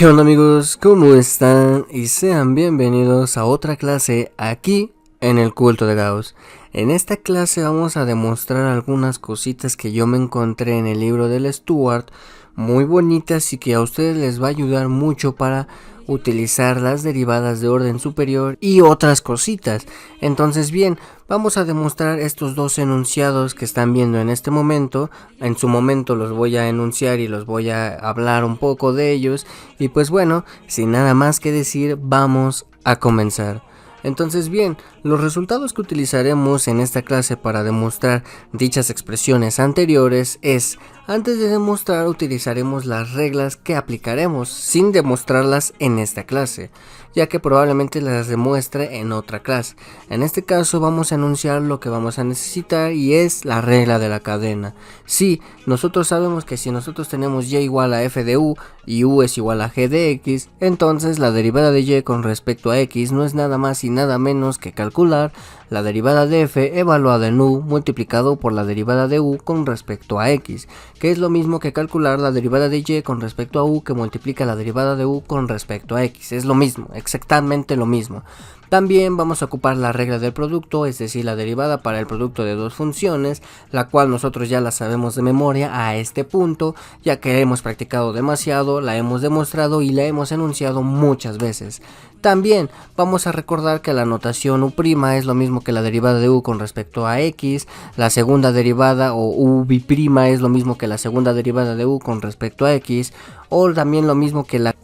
¿Qué onda amigos? ¿Cómo están? Y sean bienvenidos a otra clase aquí en el culto de Gauss. En esta clase vamos a demostrar algunas cositas que yo me encontré en el libro del Stuart, muy bonitas y que a ustedes les va a ayudar mucho para utilizar las derivadas de orden superior y otras cositas. Entonces bien, vamos a demostrar estos dos enunciados que están viendo en este momento. En su momento los voy a enunciar y los voy a hablar un poco de ellos. Y pues bueno, sin nada más que decir, vamos a comenzar. Entonces bien, los resultados que utilizaremos en esta clase para demostrar dichas expresiones anteriores es: antes de demostrar utilizaremos las reglas que aplicaremos sin demostrarlas en esta clase, ya que probablemente las demuestre en otra clase. En este caso vamos a enunciar lo que vamos a necesitar y es la regla de la cadena. Sí, nosotros sabemos que si nosotros tenemos y igual a f de u y u es igual a g de x, entonces la derivada de y con respecto a x no es nada más y nada menos que calcular la derivada de f evaluada en u multiplicado por la derivada de u con respecto a x, que es lo mismo que calcular la derivada de y con respecto a u que multiplica la derivada de u con respecto a x. Es lo mismo, exactamente lo mismo. También vamos a ocupar la regla del producto, es decir, la derivada para el producto de dos funciones, la cual nosotros ya la sabemos de memoria a este punto, ya que hemos practicado demasiado, la hemos demostrado y la hemos enunciado muchas veces. También vamos a recordar que la notación u' es lo mismo que la derivada de u con respecto a x, la segunda derivada o u bi' es lo mismo que la segunda derivada de u con respecto a x, o también lo mismo que la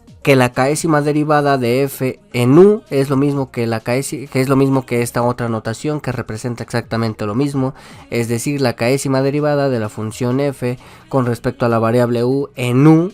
késima derivada de f en u es lo mismo que esta otra notación que representa exactamente lo mismo, es decir, la késima derivada de la función f con respecto a la variable u en u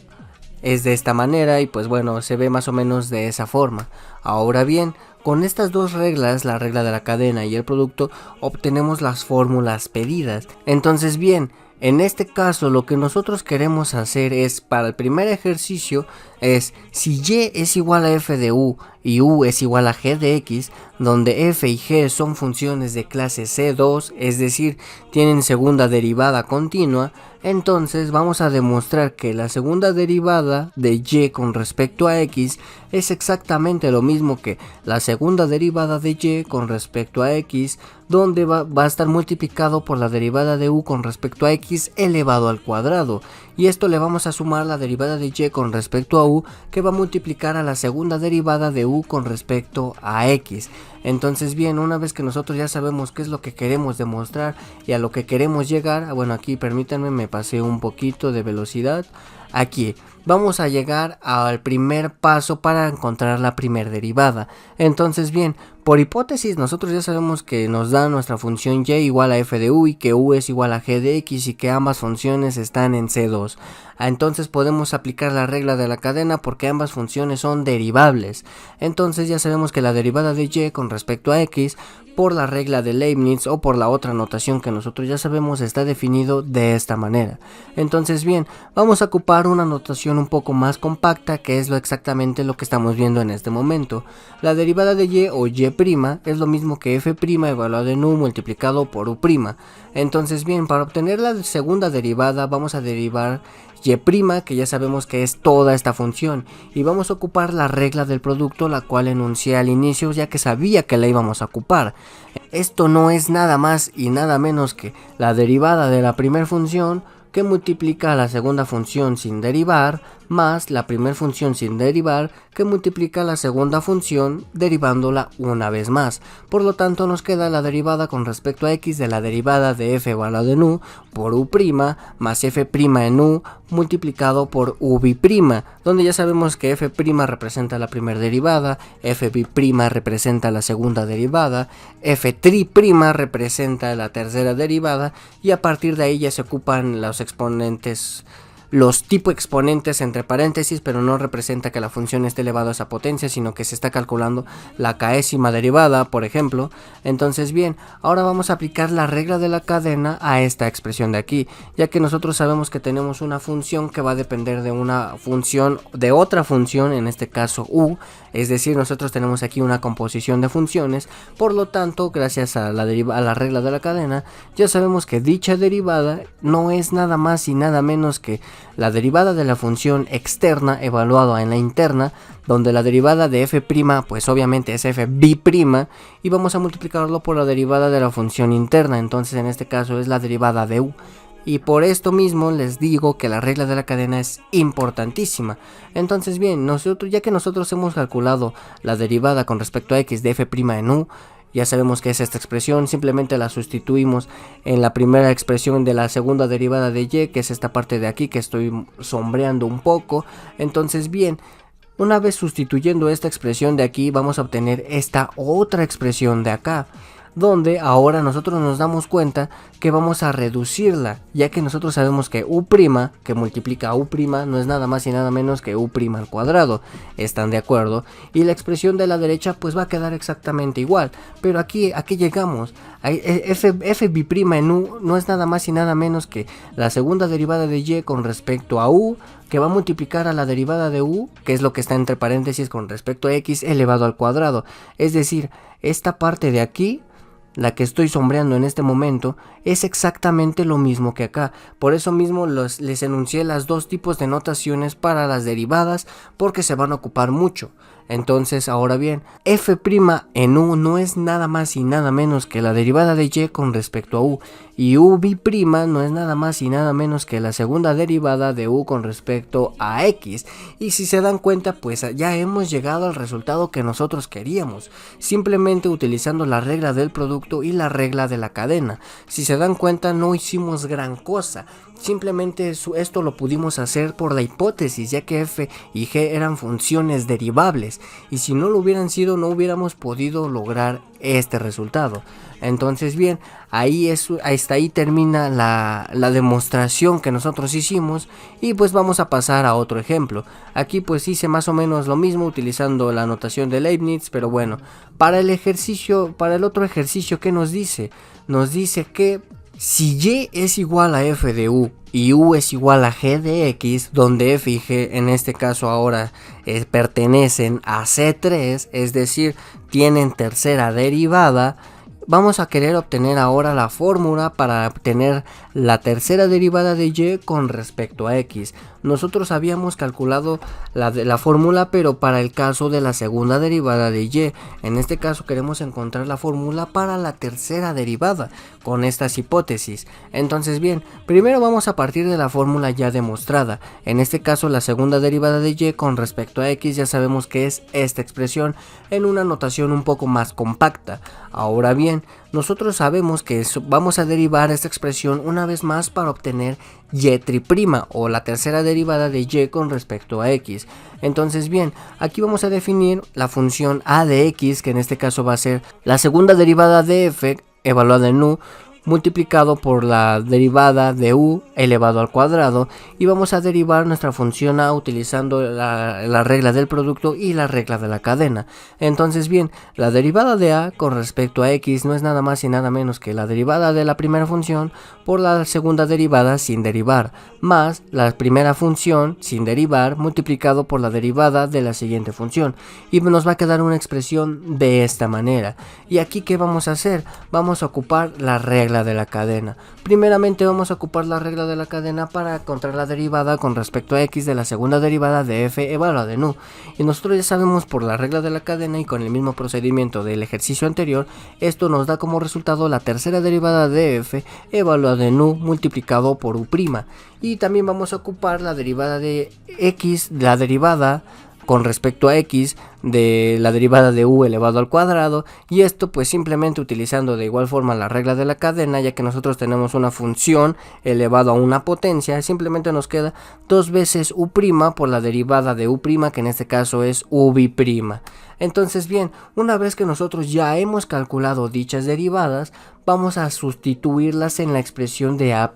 es de esta manera y pues bueno, se ve más o menos de esa forma. Ahora bien, con estas dos reglas, la regla de la cadena y el producto, obtenemos las fórmulas pedidas. Entonces bien, en este caso lo que nosotros queremos hacer es, para el primer ejercicio, es si y es igual a f de u y u es igual a g de x, donde f y g son funciones de clase C2, es decir, tienen segunda derivada continua, entonces vamos a demostrar que la segunda derivada de y con respecto a x es exactamente lo mismo que la segunda derivada de y con respecto a x, donde va a estar multiplicado por la derivada de u con respecto a x elevado al cuadrado, y esto le vamos a sumar la derivada de y con respecto a u, que va a multiplicar a la segunda derivada de u con respecto a x. Entonces bien, una vez que nosotros ya sabemos qué es lo que queremos demostrar y a lo que queremos llegar, bueno, aquí permítanme, me pasé un poquito de velocidad. Aquí vamos a llegar al primer paso para encontrar la primer derivada. Entonces bien, por hipótesis nosotros ya sabemos que nos da nuestra función y igual a f de u y que u es igual a g de x y que ambas funciones están en C2. Entonces podemos aplicar la regla de la cadena porque ambas funciones son derivables. Entonces ya sabemos que la derivada de y con respecto a x, por la regla de Leibniz o por la otra notación que nosotros ya sabemos, está definido de esta manera. Entonces bien, vamos a ocupar una notación un poco más compacta, que es exactamente lo que estamos viendo en este momento. La derivada de y o y' es lo mismo que f' evaluado en u multiplicado por u'. Entonces bien, para obtener la segunda derivada vamos a derivar y', que ya sabemos que es toda esta función, y vamos a ocupar la regla del producto, la cual enuncié al inicio ya que sabía que la íbamos a ocupar. Esto no es nada más y nada menos que la derivada de la primera función que multiplica a la segunda función sin derivar, más la primera función sin derivar que multiplica a la segunda función derivándola una vez más. Por lo tanto nos queda la derivada con respecto a x de la derivada de f evaluado en u por u' más f' en u multiplicado por u bi', donde ya sabemos que f' representa la primera derivada, f bi' representa la segunda derivada, f tri' representa la tercera derivada, y a partir de ahí ya se ocupan los exponentes, los tipo exponentes entre paréntesis, pero no representa que la función esté elevada a esa potencia, sino que se está calculando la késima derivada, por ejemplo. Entonces bien, ahora vamos a aplicar la regla de la cadena a esta expresión de aquí, ya que nosotros sabemos que tenemos una función que va a depender de una función, de otra función, en este caso u, es decir, nosotros tenemos aquí una composición de funciones. Por lo tanto, gracias a la regla de la cadena, ya sabemos que dicha derivada no es nada más y nada menos que la derivada de la función externa evaluada en la interna, donde la derivada de f' pues obviamente es f b', y vamos a multiplicarlo por la derivada de la función interna, entonces en este caso es la derivada de u. Y por esto mismo les digo que la regla de la cadena es importantísima. Entonces bien, ya que nosotros hemos calculado la derivada con respecto a x de f' en u, ya sabemos que es esta expresión, simplemente la sustituimos en la primera expresión de la segunda derivada de y, que es esta parte de aquí que estoy sombreando un poco. Entonces bien, una vez sustituyendo esta expresión de aquí, vamos a obtener esta otra expresión de acá, donde ahora nosotros nos damos cuenta que vamos a reducirla, ya que nosotros sabemos que u', que multiplica a u', no es nada más y nada menos que u' al cuadrado. ¿Están de acuerdo? Y la expresión de la derecha pues va a quedar exactamente igual. Pero aquí llegamos. f' en u no es nada más y nada menos que la segunda derivada de y con respecto a u, que va a multiplicar a la derivada de u, que es lo que está entre paréntesis, con respecto a x elevado al cuadrado. Es decir, esta parte de aquí, la que estoy sombreando en este momento, es exactamente lo mismo que acá. Por eso mismo les enuncié las dos tipos de notaciones para las derivadas, porque se van a ocupar mucho. Entonces, ahora bien, f' en u no es nada más y nada menos que la derivada de y con respecto a u, y u' no es nada más y nada menos que la segunda derivada de u con respecto a x. Y si se dan cuenta, pues ya hemos llegado al resultado que nosotros queríamos, simplemente utilizando la regla del producto y la regla de la cadena. Si se dan cuenta, no hicimos gran cosa. Simplemente esto lo pudimos hacer por la hipótesis, ya que f y g eran funciones derivables, y si no lo hubieran sido no hubiéramos podido lograr este resultado. Entonces bien, hasta ahí termina la demostración que nosotros hicimos, y pues vamos a pasar a otro ejemplo. Aquí pues hice más o menos lo mismo utilizando la notación de Leibniz, pero bueno, para el otro ejercicio, ¿qué nos dice? Nos dice que si y es igual a f de u y u es igual a g de x, donde f y g en este caso ahora pertenecen a C3, es decir, tienen tercera derivada, vamos a querer obtener ahora la fórmula para obtener la tercera derivada de y con respecto a x. Nosotros habíamos calculado la fórmula, pero para el caso de la segunda derivada de y. En este caso queremos encontrar la fórmula para la tercera derivada con estas hipótesis. Entonces bien, primero vamos a partir de la fórmula ya demostrada. En este caso la segunda derivada de y con respecto a x ya sabemos que es esta expresión en una notación un poco más compacta. Ahora bien, nosotros sabemos que vamos a derivar esta expresión una vez más para obtener y' o la tercera derivada de y con respecto a x. Entonces bien, aquí vamos a definir la función a de x, que en este caso va a ser la segunda derivada de f evaluada en u, multiplicado por la derivada de u elevado al cuadrado, y vamos a derivar nuestra función a utilizando la regla del producto y la regla de la cadena. Entonces bien, la derivada de a con respecto a x no es nada más y nada menos que la derivada de la primera función por la segunda derivada sin derivar, más la primera función sin derivar multiplicado por la derivada de la siguiente función, y nos va a quedar una expresión de esta manera. Y aquí ¿qué vamos a hacer? Vamos a ocupar la regla de la cadena. Primeramente vamos a ocupar la regla de la cadena para encontrar la derivada con respecto a x de la segunda derivada de f evaluada en u, y nosotros ya sabemos por la regla de la cadena y con el mismo procedimiento del ejercicio anterior, esto nos da como resultado la tercera derivada de f evaluada en u multiplicado por u', y también vamos a ocupar la derivada de x, la derivada con respecto a x de la derivada de u elevado al cuadrado, y esto pues simplemente utilizando de igual forma la regla de la cadena, ya que nosotros tenemos una función elevado a una potencia, simplemente nos queda 2 veces u' por la derivada de u', que en este caso es u'. Entonces bien, una vez que nosotros ya hemos calculado dichas derivadas, vamos a sustituirlas en la expresión de a',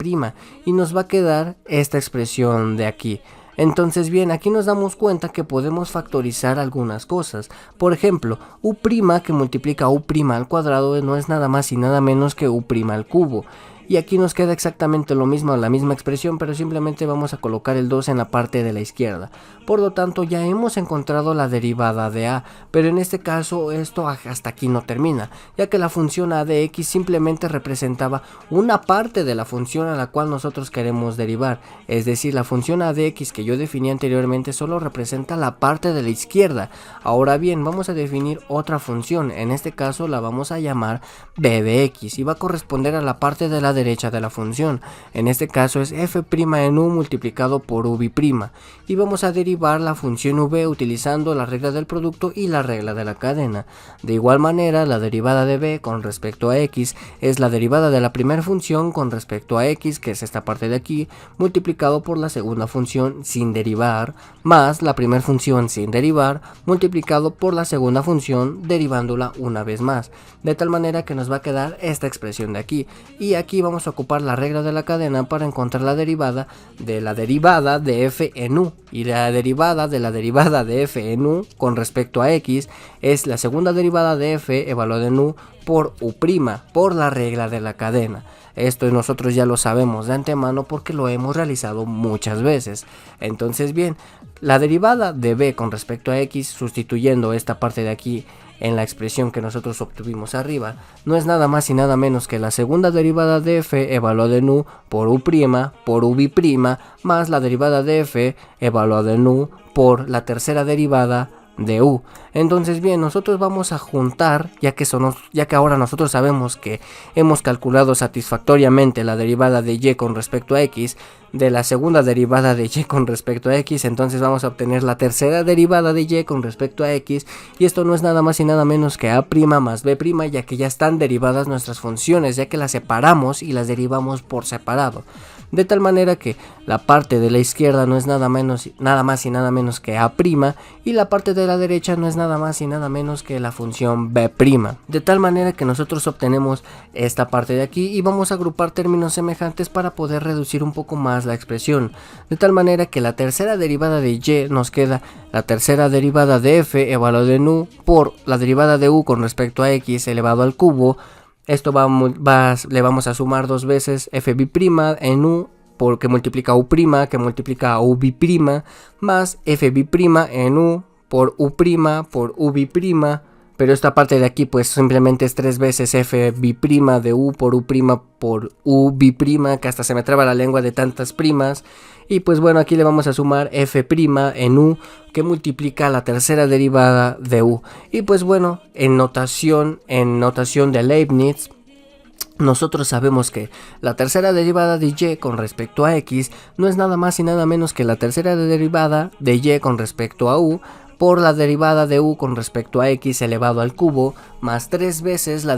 y nos va a quedar esta expresión de aquí. Entonces bien, aquí nos damos cuenta que podemos factorizar algunas cosas. Por ejemplo, u' que multiplica u' al cuadrado no es nada más y nada menos que u' al cubo. y aquí nos queda exactamente lo mismo, la misma expresión, pero simplemente vamos a colocar el 2 en la parte de la izquierda. Por lo tanto ya hemos encontrado la derivada de a, pero en este caso esto hasta aquí no termina, ya que la función a de x simplemente representaba una parte de la función a la cual nosotros queremos derivar, es decir, la función a de x que yo definí anteriormente solo representa la parte de la izquierda. Ahora bien, vamos a definir otra función, en este caso la vamos a llamar b de x y va a corresponder a la parte de la derecha de la función, en este caso es f' en u multiplicado por uv', y vamos a derivar la función v utilizando la regla del producto y la regla de la cadena. De igual manera, la derivada de b con respecto a x es la derivada de la primera función con respecto a x, que es esta parte de aquí, multiplicado por la segunda función sin derivar, más la primera función sin derivar, multiplicado por la segunda función derivándola una vez más, de tal manera que nos va a quedar esta expresión de aquí, y aquí vamos a ocupar la regla de la cadena para encontrar la derivada de f en u, y la derivada de f en u con respecto a x es la segunda derivada de f evaluada en u por u', por la regla de la cadena. Esto nosotros ya lo sabemos de antemano porque lo hemos realizado muchas veces. Entonces bien, la derivada de b con respecto a x, sustituyendo esta parte de aquí en la expresión que nosotros obtuvimos arriba, no es nada más y nada menos que la segunda derivada de f evaluada en u por u' por uv' más la derivada de f evaluada en u por la tercera derivada de u. Entonces bien, nosotros vamos a juntar, ya que ahora nosotros sabemos que hemos calculado satisfactoriamente la derivada de y con respecto a x de la segunda derivada de y con respecto a x, entonces vamos a obtener la tercera derivada de y con respecto a x, y esto no es nada más y nada menos que a' más b', ya que ya están derivadas nuestras funciones, ya que las separamos y las derivamos por separado. De tal manera que la parte de la izquierda no es nada más y nada menos que a', y la parte de la derecha no es nada más y nada menos que la función b'. De tal manera que nosotros obtenemos esta parte de aquí y vamos a agrupar términos semejantes para poder reducir un poco más la expresión. De tal manera que la tercera derivada de y nos queda la tercera derivada de f evaluada en u por la derivada de u con respecto a x elevado al cubo. Esto le vamos a sumar dos veces fb' en u porque multiplica u', que multiplica a uv', más fb' en u por u' por uv', pero esta parte de aquí pues simplemente es tres veces fb' de u por uv', que hasta se me traba la lengua de tantas primas. Y pues bueno, aquí le vamos a sumar f' en u que multiplica la tercera derivada de u. Y pues bueno, en notación de Leibniz, nosotros sabemos que la tercera derivada de y con respecto a x no es nada más y nada menos que la tercera derivada de y con respecto a u por la derivada de u con respecto a x elevado al cubo, más tres veces la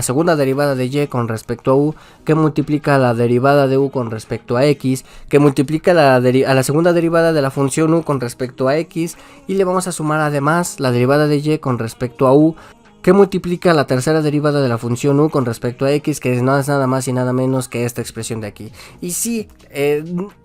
segunda derivada de y con respecto a u, que multiplica la derivada de u con respecto a x, que multiplica a la segunda derivada de la función u con respecto a x, y le vamos a sumar además la derivada de y con respecto a u, que multiplica la tercera derivada de la función u con respecto a x, que no es nada más y nada menos que esta expresión de aquí. Y sí,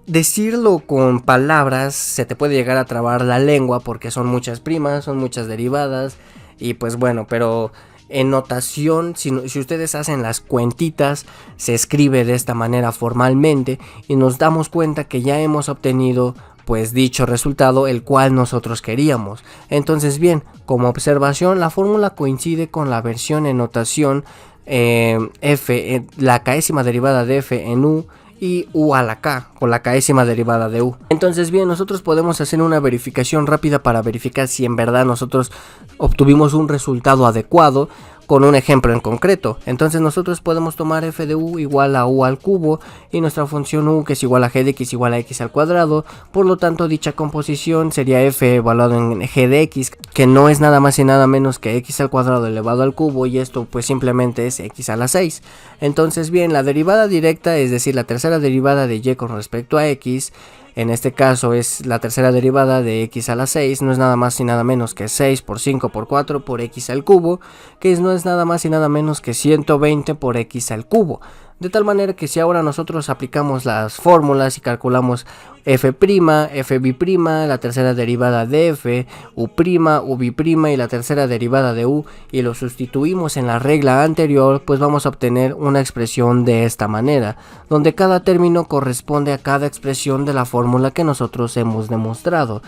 decirlo con palabras se te puede llegar a trabar la lengua porque son muchas primas, son muchas derivadas, y pues bueno, pero en notación, si ustedes hacen las cuentitas, se escribe de esta manera formalmente y nos damos cuenta que ya hemos obtenido pues dicho resultado, el cual nosotros queríamos. Entonces bien, como observación, la fórmula coincide con la versión en notación la k'ésima derivada de f en u y u a la k por la k'ésima derivada de u. Entonces bien, nosotros podemos hacer una verificación rápida para verificar si en verdad nosotros obtuvimos un resultado adecuado con un ejemplo en concreto. Entonces nosotros podemos tomar f de u igual a u al cubo y nuestra función u, que es igual a g de x igual a x al cuadrado. Por lo tanto, dicha composición sería f evaluado en g de x, que no es nada más y nada menos que x al cuadrado elevado al cubo, y esto pues simplemente es x a la 6. Entonces bien, la derivada directa, es decir, la tercera derivada de y con respecto a x, en este caso es la tercera derivada de x a la 6, no es nada más y nada menos que 6 por 5 por 4 por x al cubo, que no es nada más y nada menos que 120 por x al cubo. De tal manera que si ahora nosotros aplicamos las fórmulas y calculamos f', f'b', la tercera derivada de f, u', u'b' y la tercera derivada de u, y lo sustituimos en la regla anterior, pues vamos a obtener una expresión de esta manera, donde cada término corresponde a cada expresión de la fórmula que nosotros hemos demostrado.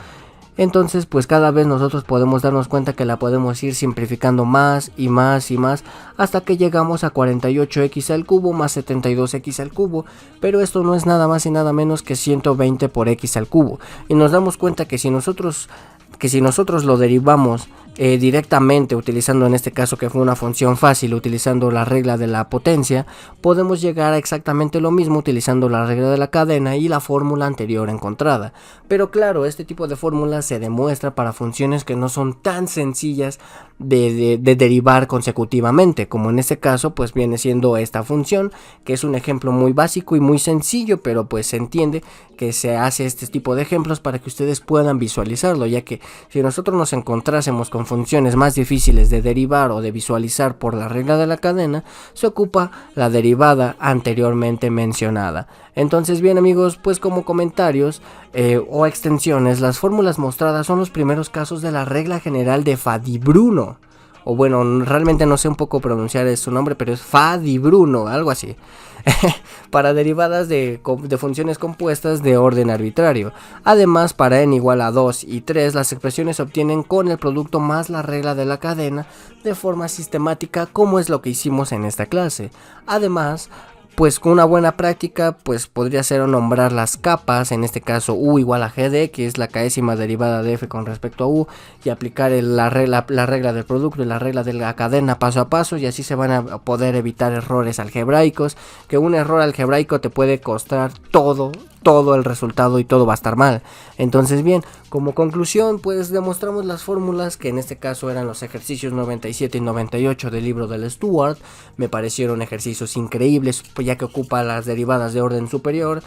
Entonces, pues cada vez nosotros podemos darnos cuenta que la podemos ir simplificando más y más y más hasta que llegamos a 48x al cubo más 72x al cubo, pero esto no es nada más y nada menos que 120 por x al cubo. Y nos damos cuenta que si nosotros lo derivamos directamente utilizando, en este caso que fue una función fácil, utilizando la regla de la potencia, podemos llegar a exactamente lo mismo utilizando la regla de la cadena y la fórmula anterior encontrada. Pero claro, este tipo de fórmula se demuestra para funciones que no son tan sencillas de derivar consecutivamente, como en este caso pues viene siendo esta función, que es un ejemplo muy básico y muy sencillo, pero pues se entiende que se hace este tipo de ejemplos para que ustedes puedan visualizarlo, ya que si nosotros nos encontrásemos con funciones más difíciles de derivar o de visualizar por la regla de la cadena, se ocupa la derivada anteriormente mencionada. Entonces bien amigos, pues como comentarios o extensiones, las fórmulas mostradas son los primeros casos de la regla general de Fadi-Bruno. O bueno, realmente no sé un poco pronunciar su nombre, pero es Fadi-Bruno, algo así. Para derivadas de funciones compuestas de orden arbitrario. Además, para n igual a 2 y 3, las expresiones se obtienen con el producto más la regla de la cadena de forma sistemática, como es lo que hicimos en esta clase. Además, pues con una buena práctica, pues podría ser nombrar las capas, en este caso u igual a g de x, la késima derivada de f con respecto a u, y aplicar la regla del producto y la regla de la cadena paso a paso, y así se van a poder evitar errores algebraicos, que un error algebraico te puede costar todo el resultado y todo va a estar mal. Entonces bien, como conclusión pues demostramos las fórmulas, que en este caso eran los ejercicios 97 y 98 del libro del Stewart. Me parecieron ejercicios increíbles, pues ya que ocupa las derivadas de orden superior,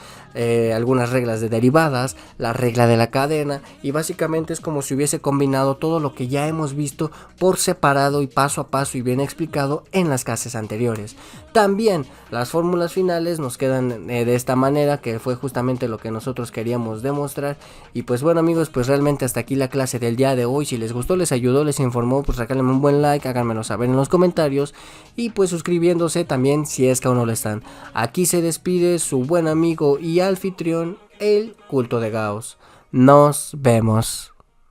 algunas reglas de derivadas, la regla de la cadena, y básicamente es como si hubiese combinado todo lo que ya hemos visto por separado y paso a paso y bien explicado en las clases anteriores. También las fórmulas finales nos quedan de esta manera, que fue justamente lo que nosotros queríamos demostrar. Y pues bueno amigos, pues realmente hasta aquí la clase del día de hoy. Si les gustó, les ayudó, les informó, pues regálenme un buen like, háganmelo saber en los comentarios, y pues suscribiéndose también si es que aún no lo están. Aquí se despide su buen amigo y anfitrión, el Culto de Gauss. Nos vemos.